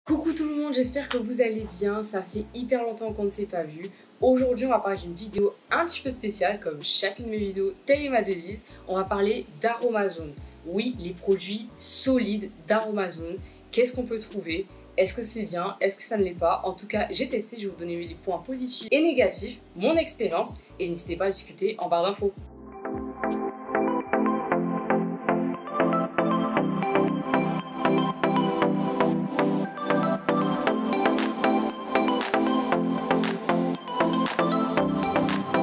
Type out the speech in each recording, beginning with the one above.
Coucou tout le monde, j'espère que vous allez bien, ça fait hyper longtemps qu'on ne s'est pas vu. Aujourd'hui on va parler d'une vidéo un petit peu spéciale, comme chacune de mes vidéos, telle est ma devise. On va parler d'Aromazone. Oui, les produits solides d'Aromazone. Qu'est-ce qu'on peut trouver? Est-ce que c'est bien? Est-ce que ça ne l'est pas? En tout cas, j'ai testé, je vais vous donner les points positifs et négatifs, mon expérience, et n'hésitez pas à discuter en barre d'infos.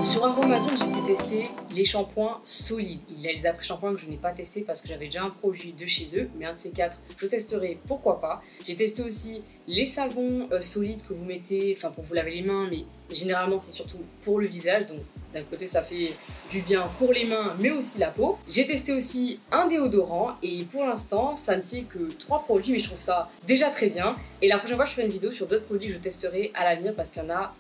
Sur Aromazone, j'ai pu tester les shampoings solides. Il y a les après-shampoings que je n'ai pas testé parce que j'avais déjà un produit de chez eux, mais un de ces quatre, je testerai, pourquoi pas. J'ai testé aussi les savons solides que vous mettez, enfin pour vous laver les mains, mais généralement c'est surtout pour le visage, donc d'un côté ça fait du bien pour les mains, mais aussi la peau. J'ai testé aussi un déodorant et pour l'instant ça ne fait que 3 produits, mais je trouve ça déjà très bien. Et la prochaine fois je ferai une vidéo sur d'autres produits que je testerai à l'avenir parce qu'il y en a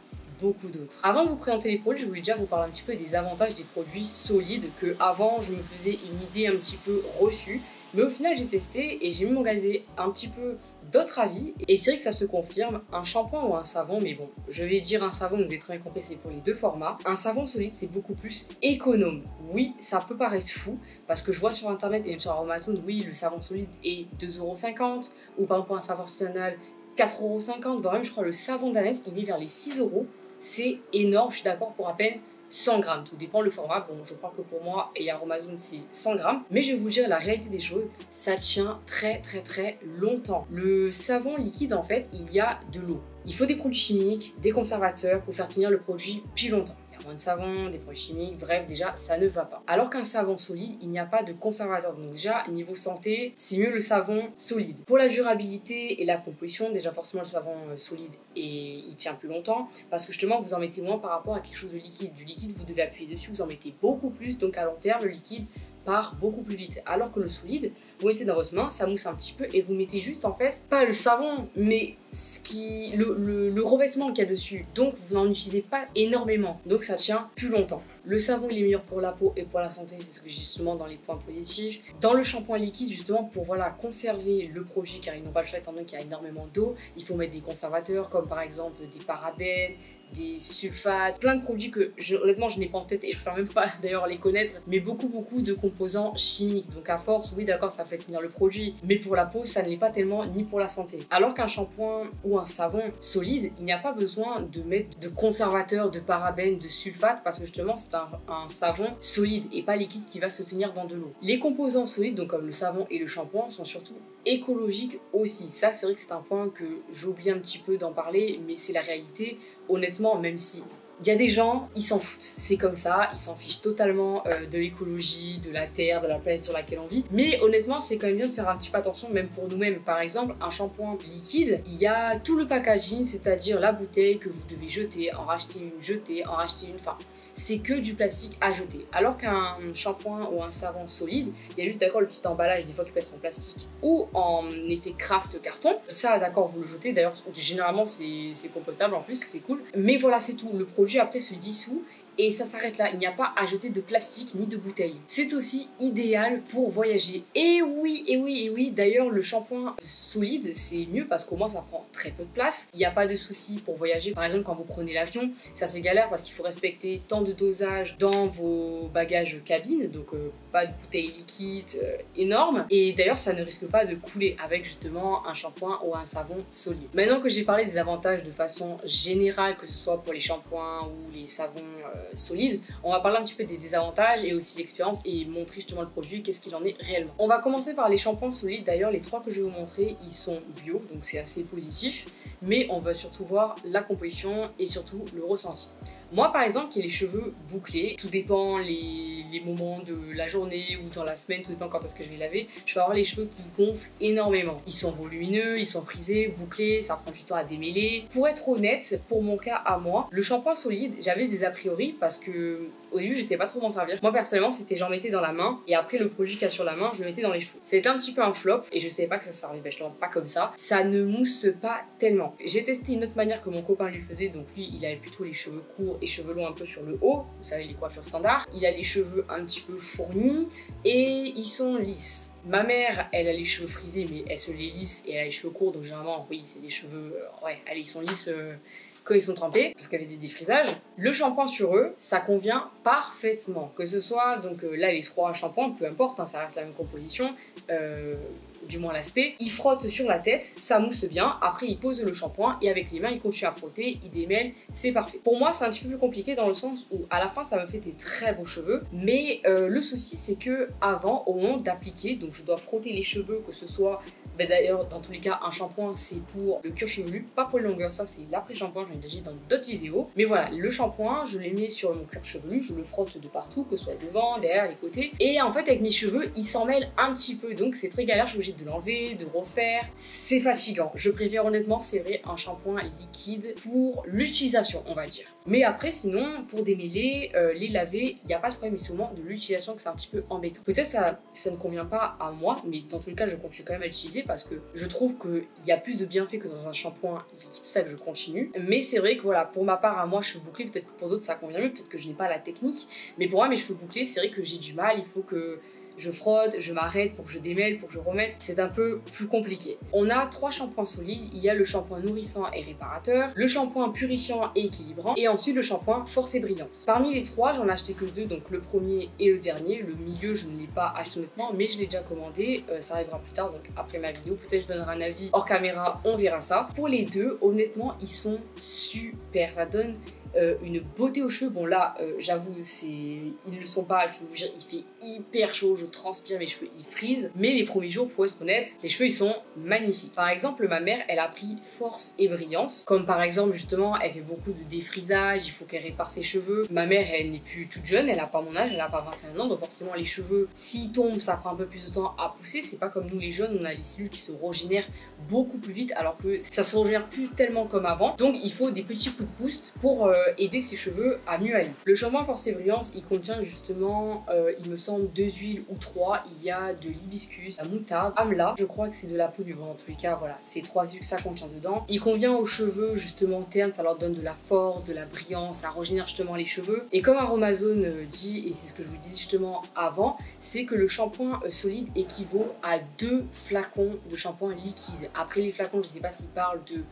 beaucoup d'autres. Avant de vous présenter les produits, je voulais déjà vous parler un petit peu des avantages des produits solides que avant je me faisais une idée un petit peu reçue. Mais au final, j'ai testé et j'ai même regardé un petit peu d'autres avis. Et c'est vrai que ça se confirme, un shampoing ou un savon, mais bon, je vais dire un savon, vous avez très bien compris, c'est pour les deux formats. Un savon solide, c'est beaucoup plus économe. Oui, ça peut paraître fou, parce que je vois sur internet et même sur Amazon, oui, le savon solide est 2,50 €, ou par exemple un savon artisanal, 4,50 €, voire même je crois le savon d'Anès, il est vers les 6 €. C'est énorme, je suis d'accord, pour à peine 100 grammes, tout dépend le format. Bon, je crois que pour moi et Aromazone c'est 100 grammes, mais je vais vous dire la réalité des choses, ça tient très longtemps. Le savon liquide, en fait, il y a de l'eau. Il faut des produits chimiques, des conservateurs pour faire tenir le produit plus longtemps. De savon, des produits chimiques, bref, déjà ça ne va pas. Alors qu'un savon solide, il n'y a pas de conservateur. Donc déjà, niveau santé, c'est mieux le savon solide. Pour la durabilité et la composition, déjà forcément le savon solide et il tient plus longtemps parce que justement vous en mettez moins par rapport à quelque chose de liquide. Du liquide, vous devez appuyer dessus, vous en mettez beaucoup plus, donc à long terme, le liquide part beaucoup plus vite. Alors que le solide, vous mettez dans votre main, ça mousse un petit peu et vous mettez juste en fait, pas le savon, mais le revêtement qu'il y a dessus. Donc vous n'en utilisez pas énormément. Donc ça tient plus longtemps. Le savon il est meilleur pour la peau et pour la santé, c'est ce que j'ai justement dans les points positifs. Dans le shampoing liquide, justement pour conserver le produit, car ils n'ont pas le choix étant donné qu'il y a énormément d'eau, il faut mettre des conservateurs comme par exemple des parabènes, des sulfates, plein de produits que honnêtement je n'ai pas en tête et je préfère même pas d'ailleurs les connaître, mais beaucoup de composants chimiques. Donc à force, oui d'accord, ça fait tenir le produit, mais pour la peau ça ne l'est pas tellement, ni pour la santé. Alors qu'un shampoing ou un savon solide, il n'y a pas besoin de mettre de conservateurs, de parabènes, de sulfates, parce que justement c'est un savon solide et pas liquide qui va se tenir dans de l'eau. Les composants solides, donc comme le savon et le shampoing, sont surtout écologiques aussi. Ça c'est vrai que c'est un point que j'oublie un petit peu d'en parler, mais c'est la réalité. Honnêtement, même si il y a des gens, ils s'en foutent, c'est comme ça, ils s'en fichent totalement de l'écologie, de la terre, de la planète sur laquelle on vit. Mais honnêtement, c'est quand même bien de faire un petit peu attention, même pour nous-mêmes. Par exemple, un shampoing liquide, il y a tout le packaging, c'est-à-dire la bouteille que vous devez jeter, en racheter une, enfin, c'est que du plastique à jeter. Alors qu'un shampoing ou un savon solide, il y a juste d'accord le petit emballage, des fois qui peut être en plastique ou en effet craft carton. Ça, d'accord, vous le jetez, d'ailleurs, généralement c'est compostable en plus, c'est cool. Mais voilà, c'est tout. Le produit après se dissout et ça s'arrête là. Il n'y a pas à jeter de plastique ni de bouteille. C'est aussi idéal pour voyager. Et oui, d'ailleurs le shampoing solide c'est mieux parce qu'au moins ça prend très peu de place. Il n'y a pas de souci pour voyager. Par exemple quand vous prenez l'avion, c'est assez galère parce qu'il faut respecter tant de dosage dans vos bagages cabine, donc pas de bouteille liquide énorme. Et d'ailleurs ça ne risque pas de couler avec justement un shampoing ou un savon solide. Maintenant que j'ai parlé des avantages de façon générale, que ce soit pour les shampoings ou les savons solides, on va parler un petit peu des désavantages et aussi l'expérience et montrer justement le produit, qu'est-ce qu'il en est réellement. On va commencer par les shampoings solides. D'ailleurs les 3 que je vais vous montrer, ils sont bio, donc c'est assez positif, mais on va surtout voir la composition et surtout le ressenti. Moi par exemple qui ai les cheveux bouclés, tout dépend les moments de la journée ou dans la semaine, tout dépend quand est-ce que je vais laver, je vais avoir les cheveux qui gonflent énormément. Ils sont volumineux, ils sont frisés, bouclés, ça prend du temps à démêler. Pour être honnête, pour mon cas à moi, le shampoing solide, j'avais des a priori parce que au début je sais pas trop m'en servir. Moi personnellement c'était j'en mettais dans la main et après le produit qu'il y a sur la main je le mettais dans les cheveux. C'était un petit peu un flop et je savais pas que ça servait, ben, justement pas comme ça. Ça ne mousse pas tellement. J'ai testé une autre manière que mon copain lui faisait, donc lui il avait plutôt les cheveux courts et cheveux longs un peu sur le haut, vous savez les coiffures standards. Il a les cheveux un petit peu fournis et ils sont lisses. Ma mère, elle a les cheveux frisés, mais elle se les lisse et elle a les cheveux courts, donc généralement, oui, c'est des cheveux, ouais, allez, ils sont lisses quand ils sont trempés, parce qu'il y avait des défrisages. Le shampoing sur eux, ça convient parfaitement. Que ce soit, donc là, les 3 shampoings, peu importe, hein, ça reste la même composition, du moins l'aspect. Il frotte sur la tête, ça mousse bien, après il pose le shampoing et avec les mains il continue à frotter, il démêle, c'est parfait. Pour moi c'est un petit peu plus compliqué dans le sens où à la fin ça me fait des très beaux cheveux, mais le souci c'est que avant, au moment d'appliquer, donc je dois frotter les cheveux, que ce soit d'ailleurs, dans tous les cas, un shampoing, c'est pour le cuir chevelu, pas pour les longueurs. Ça, c'est l'après-shampoing, j'en ai déjà dit dans d'autres vidéos. Mais voilà, le shampoing, je les mets sur mon cuir chevelu, je le frotte de partout, que ce soit devant, derrière, les côtés. Et en fait, avec mes cheveux, ils s'en mêlent un petit peu. Donc, c'est très galère, je suis obligée de l'enlever, de refaire. C'est fatigant. Je préfère honnêtement, c'est vrai, un shampoing liquide pour l'utilisation, on va dire. Mais après, sinon, pour démêler, les laver, il n'y a pas de problème. Mais c'est au moment de l'utilisation que c'est un petit peu embêtant. Peut-être ça ne convient pas à moi, mais dans tous les cas, je continue quand même à l'utiliser parce que je trouve qu'il y a plus de bienfaits que dans un shampoing liquide, c'est ça que je continue. Mais c'est vrai que voilà, pour ma part, à moi, cheveux bouclés, peut-être que pour d'autres ça convient mieux, peut-être que je n'ai pas la technique, mais pour moi, mes cheveux bouclés, c'est vrai que j'ai du mal, il faut que je frotte, je m'arrête pour que je démêle, pour que je remette, c'est un peu plus compliqué. On a 3 shampoings solides, il y a le shampoing nourrissant et réparateur, le shampoing purifiant et équilibrant, et ensuite le shampoing force et brillance. Parmi les 3, j'en ai acheté que 2, donc le premier et le dernier. Le milieu, je ne l'ai pas acheté honnêtement, mais je l'ai déjà commandé, ça arrivera plus tard, donc après ma vidéo, peut-être je donnerai un avis hors caméra, on verra ça. Pour les deux, honnêtement, ils sont super, ça donne une beauté aux cheveux. Bon là, j'avoue, ils ne le sont pas, je vais vous dire, il fait hyper chaud, je transpire, mes cheveux ils frisent, mais les premiers jours, faut être honnête, les cheveux ils sont magnifiques. Par exemple, ma mère, elle a pris force et brillance, comme par exemple justement, elle fait beaucoup de défrisage, il faut qu'elle répare ses cheveux. Ma mère, elle n'est plus toute jeune, elle a pas mon âge, elle a pas 21 ans, donc forcément les cheveux, s'ils tombent, ça prend un peu plus de temps à pousser. C'est pas comme nous les jeunes, on a les cellules qui se régénèrent beaucoup plus vite, alors que ça se régénère plus tellement comme avant, donc il faut des petits coups de boost pour aider ses cheveux à mieux aller. Le shampoing force et brillance, il contient justement, il me semble, 2 huiles ou 3. Il y a de l'hibiscus, la moutarde, amla, je crois que c'est de la peau du vent. En tous les cas, voilà, c'est 3 huiles que ça contient dedans. Il convient aux cheveux justement ternes, ça leur donne de la force, de la brillance, ça régénère justement les cheveux. Et comme Aromazone dit, et c'est ce que je vous disais justement avant, c'est que le shampoing solide équivaut à 2 flacons de shampoing liquide. Après les flacons, je sais pas s'ils parlent de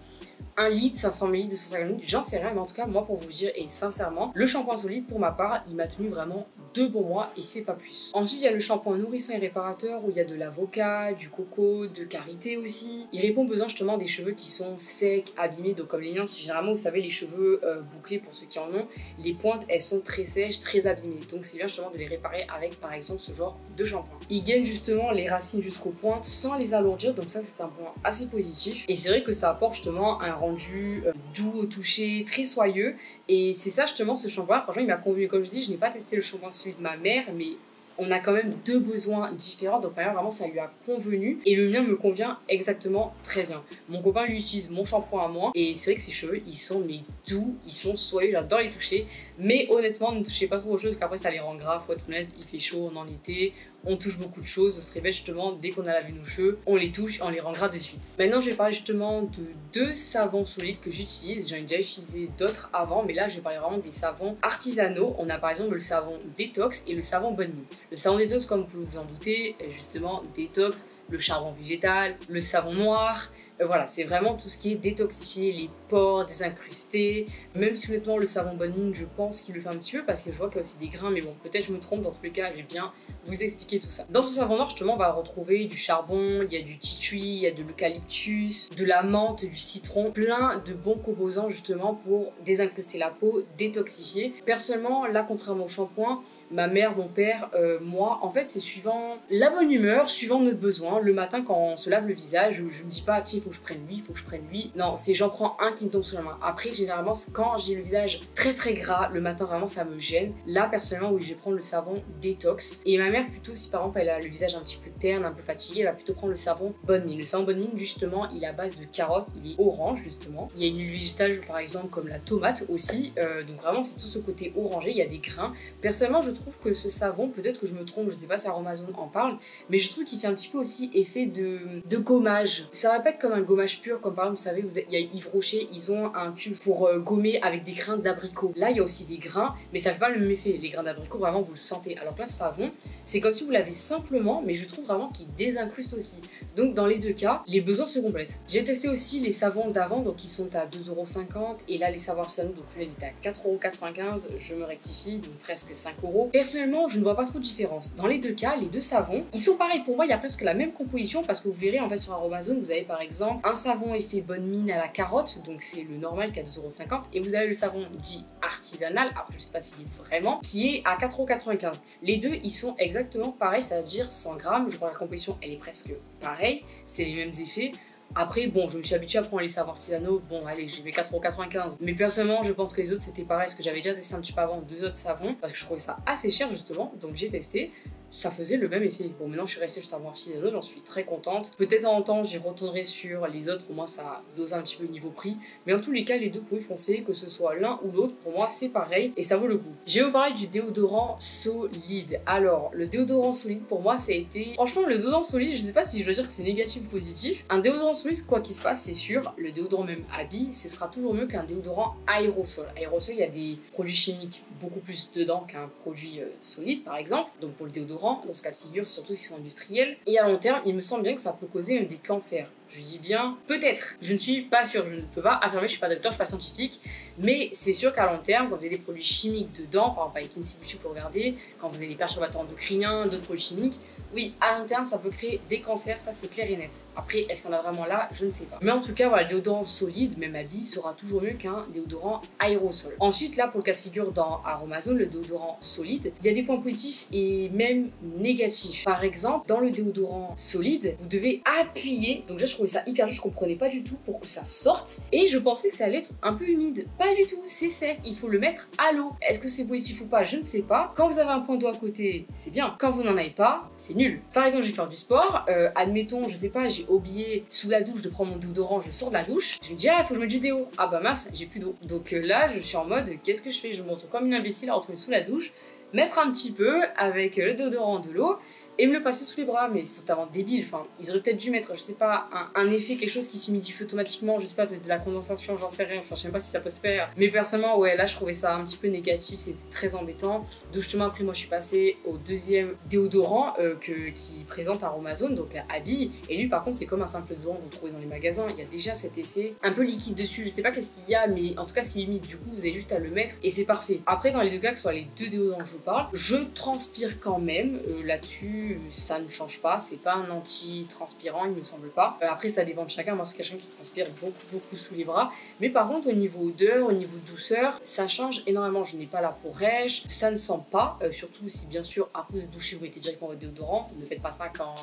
1 litre, 500 ml, 250 ml, j'en sais rien, mais en tout cas, moi, pour vous dire, et sincèrement, le shampoing solide, pour ma part, il m'a tenu vraiment 2 bons mois et c'est pas plus. Ensuite, il y a le shampoing nourrissant et réparateur où il y a de l'avocat, du coco, de karité aussi. Il répond aux besoins justement des cheveux qui sont secs, abîmés, donc comme les miens, généralement, vous savez, les cheveux bouclés, pour ceux qui en ont, les pointes, elles sont très sèches, très abîmées. Donc, c'est bien justement de les réparer avec, par exemple, ce genre de shampoing. Il gaine justement les racines jusqu'aux pointes sans les alourdir, donc ça, c'est un point assez positif. Et c'est vrai que ça apporte justement un rendu doux au toucher, très soyeux, et c'est ça justement ce shampoing. Franchement il m'a convenu. Comme je dis, je n'ai pas testé le shampoing celui de ma mère, mais on a quand même 2 besoins différents, donc ma mère vraiment ça lui a convenu et le mien me convient exactement très bien. Mon copain lui utilise mon shampoing à moi et c'est vrai que ses cheveux ils sont mais doux, ils sont soyeux, j'adore les toucher, mais honnêtement ne touchez pas trop aux choses parce qu'après ça les rend gras, faut être honnête, il fait chaud, on est en été, on touche beaucoup de choses, on se réveille justement dès qu'on a lavé nos cheveux, on les touche, on les rend gras de suite. Maintenant je vais parler justement de 2 savons solides que j'utilise, j'en ai déjà utilisé d'autres avant, mais là je vais parler vraiment des savons artisanaux. On a par exemple le savon détox et le savon bonne mine. Le savon détox, comme vous pouvez vous en douter, justement détox, le charbon végétal, le savon noir, voilà, c'est vraiment tout ce qui est détoxifier les pores, désincruster. Même si honnêtement le savon bonne mine, je pense qu'il le fait un petit peu parce que je vois qu'il y a aussi des grains, mais bon, peut-être je me trompe, dans tous les cas, je vais bien vous expliquer tout ça. Dans ce savon noir, justement, on va retrouver du charbon, il y a du tea tree, il y a de l'eucalyptus, de la menthe, du citron, plein de bons composants justement pour désincruster la peau, détoxifier. Personnellement, là, contrairement au shampoing, ma mère, mon père, moi, en fait, c'est suivant la bonne humeur, suivant notre besoin. Le matin, quand on se lave le visage, je me dis pas, tiens, il faut que je prenne lui, il faut que je prenne lui. Non, c'est j'en prends un qui me tombe sur la main. Après, généralement, quand j'ai le visage très très gras, le matin, vraiment, ça me gêne. Là, personnellement, oui, je vais prendre le savon détox. Et ma mère, plutôt, si par exemple, elle a le visage un petit peu terne, un peu fatigué, elle va plutôt prendre le savon bonne mine. Le savon bonne mine, justement, il est à base de carottes, il est orange, justement. Il y a une huile végétale, par exemple, comme la tomate aussi. Donc vraiment, c'est tout ce côté orangé, il y a des grains. Personnellement, je trouve que ce savon, peut-être que je me trompe, je sais pas si Aromazone en parle, mais je trouve qu'il fait un petit peu aussi effet de gommage. Ça va pas être comme comme un gommage pur, comme par exemple, vous savez, il y a Yves Rocher, ils ont un tube pour gommer avec des grains d'abricot. Là, il y a aussi des grains, mais ça fait pas le même effet. Les grains d'abricot, vraiment, vous le sentez. Alors que là, ce savon, c'est comme si vous l'avez simplement, mais je trouve vraiment qu'il désincruste aussi. Donc, dans les deux cas, les besoins se complètent. J'ai testé aussi les savons d'avant, donc ils sont à 2,50 €. Et là, les savons artisanaux, donc là, ils étaient à 4,95 €. Je me rectifie, donc presque 5 €. Personnellement, je ne vois pas trop de différence. Dans les deux cas, les deux savons, ils sont pareils. Pour moi, il y a presque la même composition parce que vous verrez, en fait, sur Aromazone, vous avez par exemple un savon effet bonne mine à la carotte, donc c'est le normal qui est à 2,50 €. Et vous avez le savon dit artisanal, après je sais pas s'il est vraiment, qui est à 4,95 €. Les deux, ils sont exactement pareils, c'est-à-dire 100 grammes. Je crois que la composition, elle est presque pareille. C'est les mêmes effets. Après, bon, je me suis habituée à prendre les savons artisanaux. Bon, allez, j'ai mis 4,95 €. Mais personnellement, je pense que les autres, c'était pareil. Parce que j'avais déjà testé un petit peu avant 2 autres savons. Parce que je trouvais ça assez cher, justement. Donc, j'ai testé. Ça faisait le même effet. Bon, maintenant, je suis restée sur le savon artisanaux. J'en suis très contente. Peut-être en temps, j'y retournerai sur les autres. Au moins, ça dose un petit peu le niveau prix. Mais en tous les cas, les deux, vous pouvez foncer. Que ce soit l'un ou l'autre, pour moi, c'est pareil. Et ça vaut le coup. Je vais vous parler du déodorant solide. Alors, le déodorant solide, pour moi, ça a été... Franchement, le déodorant solide, je sais pas si je veux dire que c'est négatif ou positif. Un déodorant solide, quoi qu'il se passe, c'est sûr. Le déodorant même Abby, ce sera toujours mieux qu'un déodorant aérosol. Aérosol, il y a des produits chimiques beaucoup plus dedans qu'un produit solide, par exemple. Donc, pour le déodorant, dans ce cas de figure, surtout s'ils sont industriels. Et à long terme, il me semble bien que ça peut causer même des cancers. Je dis bien peut-être, je ne suis pas sûre, je ne peux pas affirmer, je suis pas docteur, je suis pas scientifique, mais c'est sûr qu'à long terme, quand vous avez des produits chimiques dedans, par exemple avec Kinsey Beauty pour regarder, quand vous avez des perturbateurs endocriniens, d'autres produits chimiques, oui, à long terme, ça peut créer des cancers, ça c'est clair et net. Après, est-ce qu'on a vraiment là? Je ne sais pas. Mais en tout cas, voilà, le déodorant solide, même Abby, sera toujours mieux qu'un déodorant aérosol. Ensuite, là, pour le cas de figure dans Aromazone, le déodorant solide, il y a des points positifs et même négatifs. Par exemple, dans le déodorant solide, vous devez appuyer, donc là, je trouvais ça hyper juste, je comprenais pas du tout pour que ça sorte, et je pensais que ça allait être un peu humide. Pas du tout, c'est sec, il faut le mettre à l'eau. Est-ce que c'est positif ou pas? Je ne sais pas. Quand vous avez un point d'eau à côté, c'est bien. Quand vous n'en avez pas, c'est nul. Par exemple, je vais faire du sport, admettons, je sais pas, j'ai oublié sous la douche de prendre mon déodorant, je sors de la douche, je me dis, ah, il faut que je mette du déo. Ah bah mince, j'ai plus d'eau. Donc là, je suis en mode, qu'est-ce que je fais? Je me montre comme une imbécile à retrouver sous la douche, mettre un petit peu avec le déodorant de l'eau et me le passer sous les bras, mais c'est totalement débile. Enfin, ils auraient peut-être dû mettre, je sais pas, un effet, quelque chose qui s'humidifie automatiquement, je sais pas, peut-être de la condensation, j'en sais rien, enfin, je sais même pas si ça peut se faire. Mais personnellement, ouais, là, je trouvais ça un petit peu négatif, c'était très embêtant. Donc, justement, après, moi, je suis passée au deuxième déodorant qui présente Aromazone, donc à Abby. Et lui, par contre, c'est comme un simple déodorant que vous trouvez dans les magasins. Il y a déjà cet effet un peu liquide dessus. Je sais pas qu'est-ce qu'il y a, mais en tout cas, c'est humide. Du coup, vous avez juste à le mettre et c'est parfait. Après, dans les deux cas, que ce soit les deux déodorants que je vous parle, je transpire quand même. Là-dessus, ça ne change pas, c'est pas un anti-transpirant, il me semble pas. Après, ça dépend de chacun. Moi, c'est quelqu'un qui transpire beaucoup sous les bras. Mais par contre, au niveau odeur, au niveau douceur, ça change énormément. Je n'ai pas la peau rêche, ça ne sent pas. Surtout si, bien sûr, après vous êtes douché, vous mettez directement votre déodorant. Ne faites pas ça quand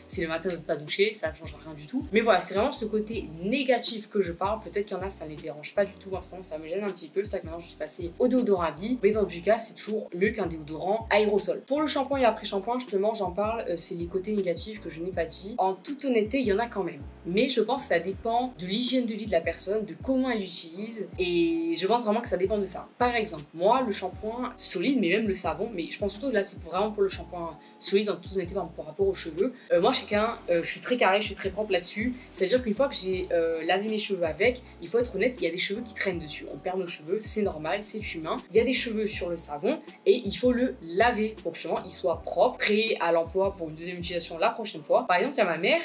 c'est le matin, vous n'êtes pas douché, ça ne changera rien du tout. Mais voilà, c'est vraiment ce côté négatif que je parle. Peut-être qu'il y en a, ça ne les dérange pas du tout. Enfin, ça me gêne un petit peu. C'est ça que maintenant, je suis passée au déodorant Abby. Mais dans tous les cas, c'est toujours mieux qu'un déodorant aérosol. Pour le shampoing et après-shampoing, justement, j'en parle. C'est les côtés négatifs que je n'ai pas dit. En toute honnêteté, il y en a quand même. Mais je pense que ça dépend de l'hygiène de vie de la personne, de comment elle l'utilise. Et je pense vraiment que ça dépend de ça. Par exemple, moi, le shampoing solide, mais même le savon, mais je pense surtout là, c'est vraiment pour le shampoing solide, en toute honnêteté, par rapport aux cheveux. Moi, je suis très carré, je suis très propre là-dessus. C'est-à-dire qu'une fois que j'ai lavé mes cheveux avec, il faut être honnête, il y a des cheveux qui traînent dessus. On perd nos cheveux, c'est normal, c'est humain. Il y a des cheveux sur le savon et il faut le laver pour que justement il soit propre, prêt à l'emploi pour une deuxième utilisation la prochaine fois. Par exemple, il y a ma mère.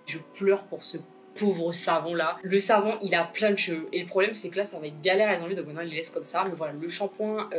Je pleure pour ce pauvre savon là. Le savon, il a plein de cheveux. Et le problème, c'est que là, ça va être galère à les enlever. Donc maintenant, il les laisse comme ça. Mais voilà, le shampoing,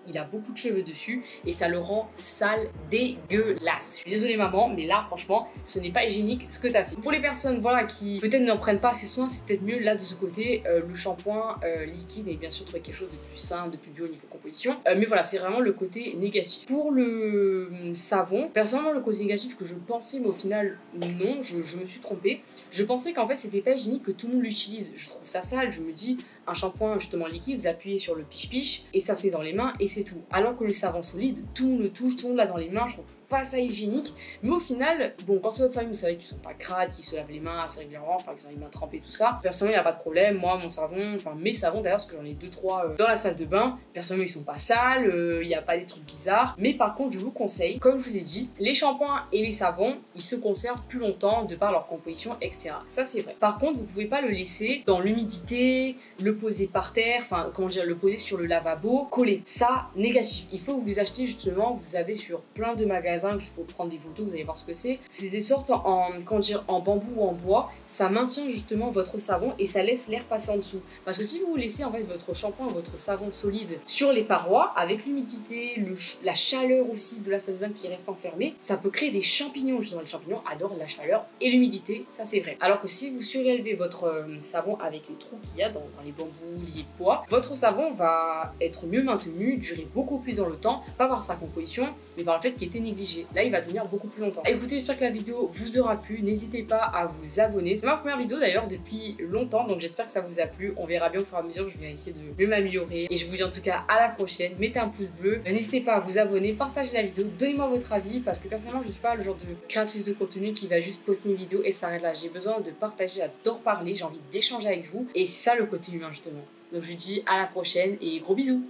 il a beaucoup de cheveux dessus. Et ça le rend sale, dégueulasse. Je suis désolée, maman, mais là, franchement, ce n'est pas hygiénique ce que t'as fait. Pour les personnes, voilà, qui peut-être n'en prennent pas assez soin, c'est peut-être mieux là de ce côté. Le shampoing liquide, et bien sûr, trouver quelque chose de plus sain, de plus bio au niveau composition. Mais voilà, c'est vraiment le côté négatif. Pour le savon, personnellement, le côté négatif que je pensais, mais au final, non, je me suis trompée. Je pensais qu'en fait c'était pas hygiénique que tout le monde l'utilise. Je trouve ça sale, je me dis un shampoing justement liquide, vous appuyez sur le piche-piche et ça se met dans les mains et c'est tout. Alors que le savon solide, tout le monde le touche, tout le monde l'a dans les mains, je trouve pas ça hygiénique. Mais au final, bon, quand c'est votre famille, vous savez qu'ils sont pas crades, qu'ils se lavent les mains assez régulièrement, enfin qu'ils ont les mains trempées, tout ça. Personnellement, il n'y a pas de problème. Moi, mon savon, enfin mes savons d'ailleurs, parce que j'en ai 2-3 dans la salle de bain, personnellement, ils sont pas sales, il n'y a pas des trucs bizarres. Mais par contre, je vous conseille, comme je vous ai dit, les shampoings et les savons, ils se conservent plus longtemps de par leur composition, etc. Ça, c'est vrai. Par contre, vous pouvez pas le laisser dans l'humidité, le poser par terre, enfin, comment dire, le poser sur le lavabo, collé. Ça, négatif. Il faut que vous achetiez justement, vous avez sur plein de magasins, que je vous prendre des photos, vous allez voir ce que c'est. C'est des sortes en, comment dire, en bambou ou en bois. Ça maintient justement votre savon et ça laisse l'air passer en dessous. Parce que si vous laissez en fait votre shampoing ou votre savon solide sur les parois, avec l'humidité, la chaleur aussi de la salle de bain qui reste enfermée, ça peut créer des champignons. Justement, les champignons adorent la chaleur et l'humidité, ça c'est vrai. Alors que si vous surélevez votre savon avec les trous qu'il y a dans les bambous, les pois, votre savon va être mieux maintenu, durer beaucoup plus dans le temps, pas par sa composition, mais par le fait qu'il était négligé. Là, il va tenir beaucoup plus longtemps. Écoutez, j'espère que la vidéo vous aura plu. N'hésitez pas à vous abonner. C'est ma première vidéo d'ailleurs depuis longtemps, donc j'espère que ça vous a plu. On verra bien au fur et à mesure, je vais essayer de mieux m'améliorer. Et je vous dis en tout cas à la prochaine. Mettez un pouce bleu. N'hésitez pas à vous abonner, partagez la vidéo, donnez-moi votre avis, parce que personnellement, je suis pas le genre de créatrice de contenu qui va juste poster une vidéo et s'arrête là. J'ai besoin de partager, j'adore parler, j'ai envie d'échanger avec vous. Et c'est ça le côté humain justement. Donc je vous dis à la prochaine et gros bisous.